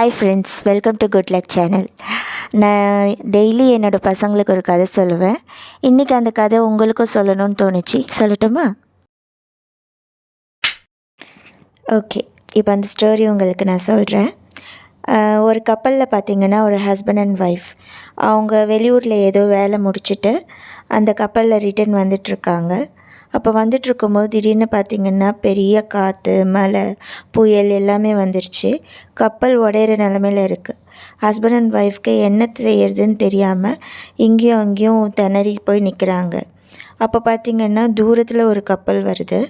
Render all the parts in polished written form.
Hi friends, welcome to good luck channel. நான் daily என்னோடய பசங்களுக்கு ஒரு கதை சொல்லுவேன். இன்றைக்கி அந்த கதை உங்களுக்கும் சொல்லணும்னு தோணுச்சு. சொல்லட்டுமா? ஓகே, இப்போ அந்த ஸ்டோரி உங்களுக்கு நான் சொல்கிறேன். ஒரு கப்பலில் பார்த்திங்கன்னா ஒரு ஹஸ்பண்ட் அண்ட் ஒய்ஃப் அவங்க வெளியூரில் ஏதோ வேலை முடிச்சுட்டு அந்த கப்பலில் ரிட்டர்ன் வந்துட்டுருக்காங்க. அப்போ வந்துட்டுருக்கும்போது திடீர்னு பார்த்திங்கன்னா பெரிய காற்று, மழை, புயல் எல்லாமே வந்துருச்சு. கப்பல் உடையிற நிலமையில் இருக்குது. ஹஸ்பண்ட் அண்ட் ஒய்ஃப்க்கு என்ன செய்யறதுன்னு தெரியாமல் இங்கேயும் அங்கேயும் திணறி போய் நிற்கிறாங்க. அப்போ பார்த்திங்கன்னா தூரத்தில் ஒரு கப்பல் வருது.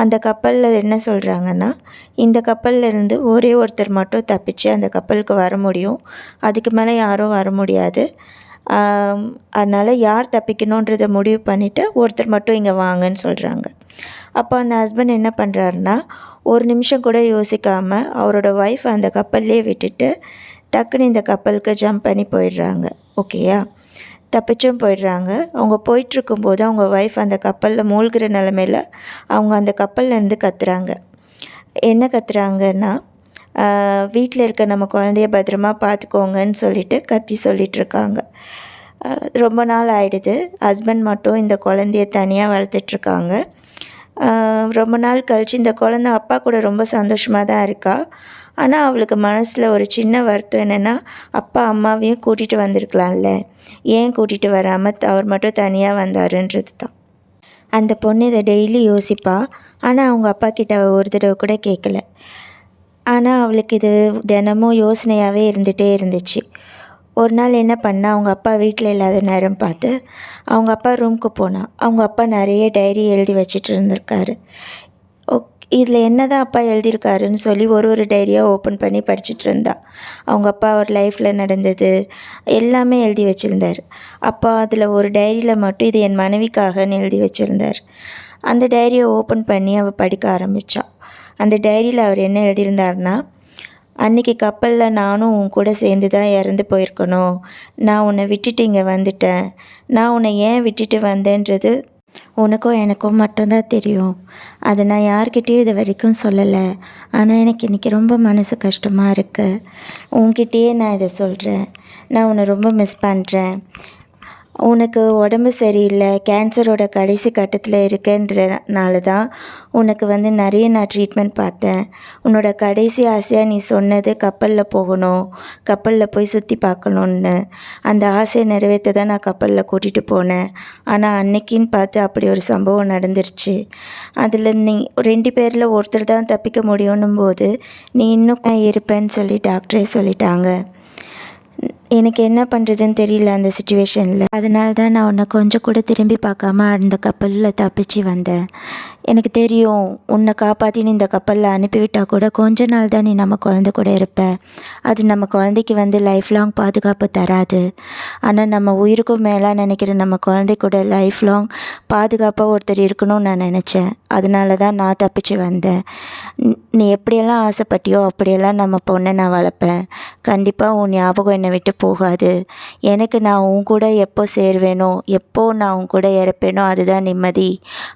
அந்த கப்பலில் என்ன சொல்கிறாங்கன்னா, இந்த கப்பல்லேருந்து ஒரே ஒருத்தர் மட்டும் தப்பிச்சு அந்த கப்பலுக்கு வர முடியும், அதுக்கு மேலே யாரும் வர முடியாது. அதனால் யார் தப்பிக்கணுன்றதை முடிவு பண்ணிவிட்டு ஒருத்தர் மட்டும் இங்கே வாங்கன்னு சொல்கிறாங்க. அப்போ அந்த ஹஸ்பண்ட் என்ன பண்ணுறாருன்னா, ஒரு நிமிஷம் கூட யோசிக்காமல் அவரோட ஒய்ஃப் அந்த கப்பல்லே விட்டுட்டு டக்குன்னு இந்த கப்பலுக்கு ஜம்ப் பண்ணி போயிடுறாங்க. ஓகேயா? தப்பிச்சும் போயிடுறாங்க. அவங்க போயிட்டுருக்கும்போது அவங்க ஒய்ஃப் அந்த கப்பலில் மூழ்கிற நிலமையில் அவங்க அந்த கப்பல்லேருந்து கத்துறாங்க. என்ன கத்துறாங்கன்னா, வீட்டில் இருக்க நம்ம குழந்தைய பத்திரமா பார்த்துக்கோங்கன்னு கத்தி சொல்லிகிட்ருக்காங்க. ரொம்ப நாள் ஆகிடுது. ஹஸ்பண்ட் மட்டும் இந்த குழந்தைய தனியாக வளர்த்துட்ருக்காங்க. ரொம்ப நாள் கழித்து இந்த குழந்த அப்பா கூட ரொம்ப சந்தோஷமாக தான் இருக்கா. ஆனால் அவளுக்கு மனசில் ஒரு சின்ன வருத்தம் என்னென்னா, அப்பா அம்மாவையும் கூட்டிகிட்டு வந்திருக்கலாம்ல, ஏன் கூட்டிகிட்டு வராமல் அவர் மட்டும் தனியாக வந்தாருன்றது தான். அந்த பொண்ணு இதை டெய்லி யோசிப்பா. ஆனால் அவங்க அப்பா கிட்ட ஒரு தடவை கூட கேட்கல. ஆனால் அவளுக்கு இது தினமும் யோசனையாகவே இருந்துகிட்டே இருந்துச்சு. ஒரு நாள் என்ன பண்ணா, அவங்க அப்பா வீட்டில் இல்லாத நேரம் பார்த்து அவங்க அப்பா ரூமுக்கு போனால் அவங்க அப்பா நிறைய டைரி எழுதி வச்சிட்டு இருந்திருக்காரு. இதில் என்ன தான் அப்பா எழுதியிருக்காருன்னு சொல்லி ஒரு டைரியாக ஓப்பன் பண்ணி படிச்சுட்டு இருந்தா. அவங்க அப்பா அவர் லைஃப்பில் நடந்தது எல்லாமே எழுதி வச்சுருந்தார். அப்போ அதில் ஒரு டைரியில் மட்டும் இது என் மனைவிக்காகன்னு எழுதி வச்சுருந்தார். அந்த டைரியை ஓப்பன் பண்ணி அவள் படிக்க ஆரம்பித்தாள். அந்த டைரியில் அவர் என்ன எழுதியிருந்தார்னா, அன்றைக்கி கப்பலில் நானும் உன் கூட சேர்ந்து தான் இறந்து போயிருக்கணும். நான் உன்னை விட்டுட்டு இங்கே வந்துட்டேன். நான் உன்னை ஏன் விட்டுட்டு வந்தேன்றது உனக்கும் எனக்கும் மட்டும்தான் தெரியும். அதை நான் யார்கிட்டேயும் இது வரைக்கும் சொல்லலை. ஆனால் எனக்கு இன்றைக்கி ரொம்ப மனசு கஷ்டமாக இருக்குது. உன்கிட்டயே நான் இதை சொல்கிறேன். நான் உன்னை ரொம்ப மிஸ் பண்ணுறேன். உனக்கு உடம்பு சரியில்லை, கேன்சரோட கடைசி கட்டத்தில் இருக்கன்றனால தான் உனக்கு நிறைய நான் ட்ரீட்மெண்ட் பார்த்தேன். உன்னோட கடைசி ஆசையாக நீ சொன்னது கப்பலில் போகணும், கப்பலில் போய் சுற்றி பார்க்கணுன்னு. அந்த ஆசையை நிறைவேற்ற தான் நான் கப்பலில் கூட்டிகிட்டு போனேன். ஆனால் அன்னைக்கின்னு பார்த்து அப்படி ஒரு சம்பவம் நடந்துருச்சு. அதில் நீ 2 பேரில் ஒருத்தர் தான் தப்பிக்க முடியும்னும் போது நீ இன்னும் இருப்பேன்னு சொல்லி டாக்டரே சொல்லிட்டாங்க. எனக்கு என்ன பண்ணுறதுன்னு தெரியல அந்த சுச்சுவேஷனில். அதனால தான் நான் உன்னை கொஞ்சம் கூட திரும்பி பார்க்காம அந்த கப்பலில் தப்பிச்சு வந்தேன். எனக்கு தெரியும், உன்னை காப்பாற்றின்னு இந்த கப்பலில் அனுப்பிவிட்டால் கூட கொஞ்ச நாள் தான் நீ நம்ம குழந்தை கூட இருப்ப. அது நம்ம குழந்தைக்கு லைஃப் லாங் பாதுகாப்பு தராது. ஆனால் நம்ம உயிருக்கும் மேலாக நினைக்கிற நம்ம குழந்தை கூட லைஃப் லாங் பாதுகாப்பாக ஒருத்தர் இருக்கணும்னு நான் நினச்சேன். அதனால தான் நான் தப்பிச்சு வந்தேன். நீ எப்படியெல்லாம் ஆசைப்பட்டியோ அப்படியெல்லாம் நம்ம பொண்ணை நான் வளர்ப்பேன். கண்டிப்பாக உன் ஞாபகம் என்னை விட்டு போகாது. எனக்கு நான் உன் கூட எப்போ சேருவேனோ, எப்போ நான் உன் கூட இறப்பேனோ அதுதான் நிம்மதி.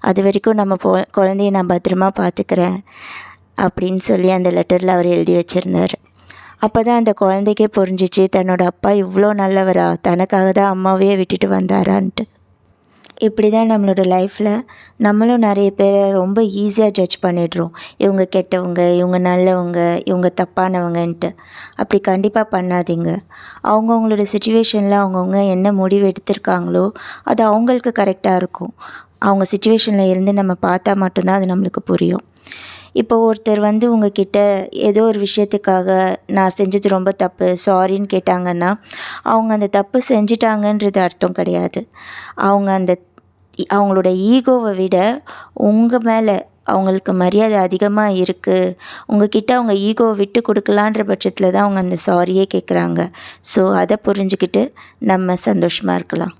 அது வரைக்கும் நம்ம குழந்தைய நான் பத்திரமா பார்த்துக்கிறேன் அப்படின்னு சொல்லி அந்த லெட்டரில் அவர் எழுதி வச்சுருந்தார். அப்போ தான் அந்த குழந்தைக்கே புரிஞ்சிச்சு, தன்னோட அப்பா இவ்வளோ நல்லவரா, தனக்காக தான் அம்மாவையே விட்டுட்டு வந்தாரான்ட்டு. இப்படி தான் நம்மளோட லைஃப்பில் நம்மளும் நிறைய பேரை ரொம்ப ஈஸியாக ஜட்ஜ் பண்ணிடுறோம். இவங்க கெட்டவங்க, இவங்க நல்லவங்க, இவங்க தப்பானவங்கன்ட்டு. அப்படி கண்டிப்பாக பண்ணாதீங்க. அவங்கவுங்களோட சுச்சுவேஷனில் அவங்கவுங்க என்ன முடிவு எடுத்திருக்காங்களோ அது அவங்களுக்கு கரெக்டாக இருக்கும். அவங்க சுச்சுவேஷனில் இருந்து நம்ம பார்த்தா மட்டும்தான் அது நம்மளுக்கு புரியும். இப்போ ஒருத்தர் உங்ககிட்ட ஏதோ ஒரு விஷயத்துக்காக நான் செஞ்சது ரொம்ப தப்பு, சாரின்னு கேட்டாங்கன்னா, அவங்க அந்த தப்பு செஞ்சிட்டாங்கன்றது அர்த்தம் கிடையாது. அவங்களோட ஈகோவை விட உங்கள் மேலே அவங்களுக்கு மரியாதை அதிகமாக இருக்குது. உங்ககிட்ட அவங்க ஈகோவை விட்டு கொடுக்கலான்ற பட்சத்தில் தான் அவங்க அந்த சாரியே கேட்குறாங்க. ஸோ அதை புரிஞ்சுக்கிட்டு நம்ம சந்தோஷமாக இருக்கலாம்.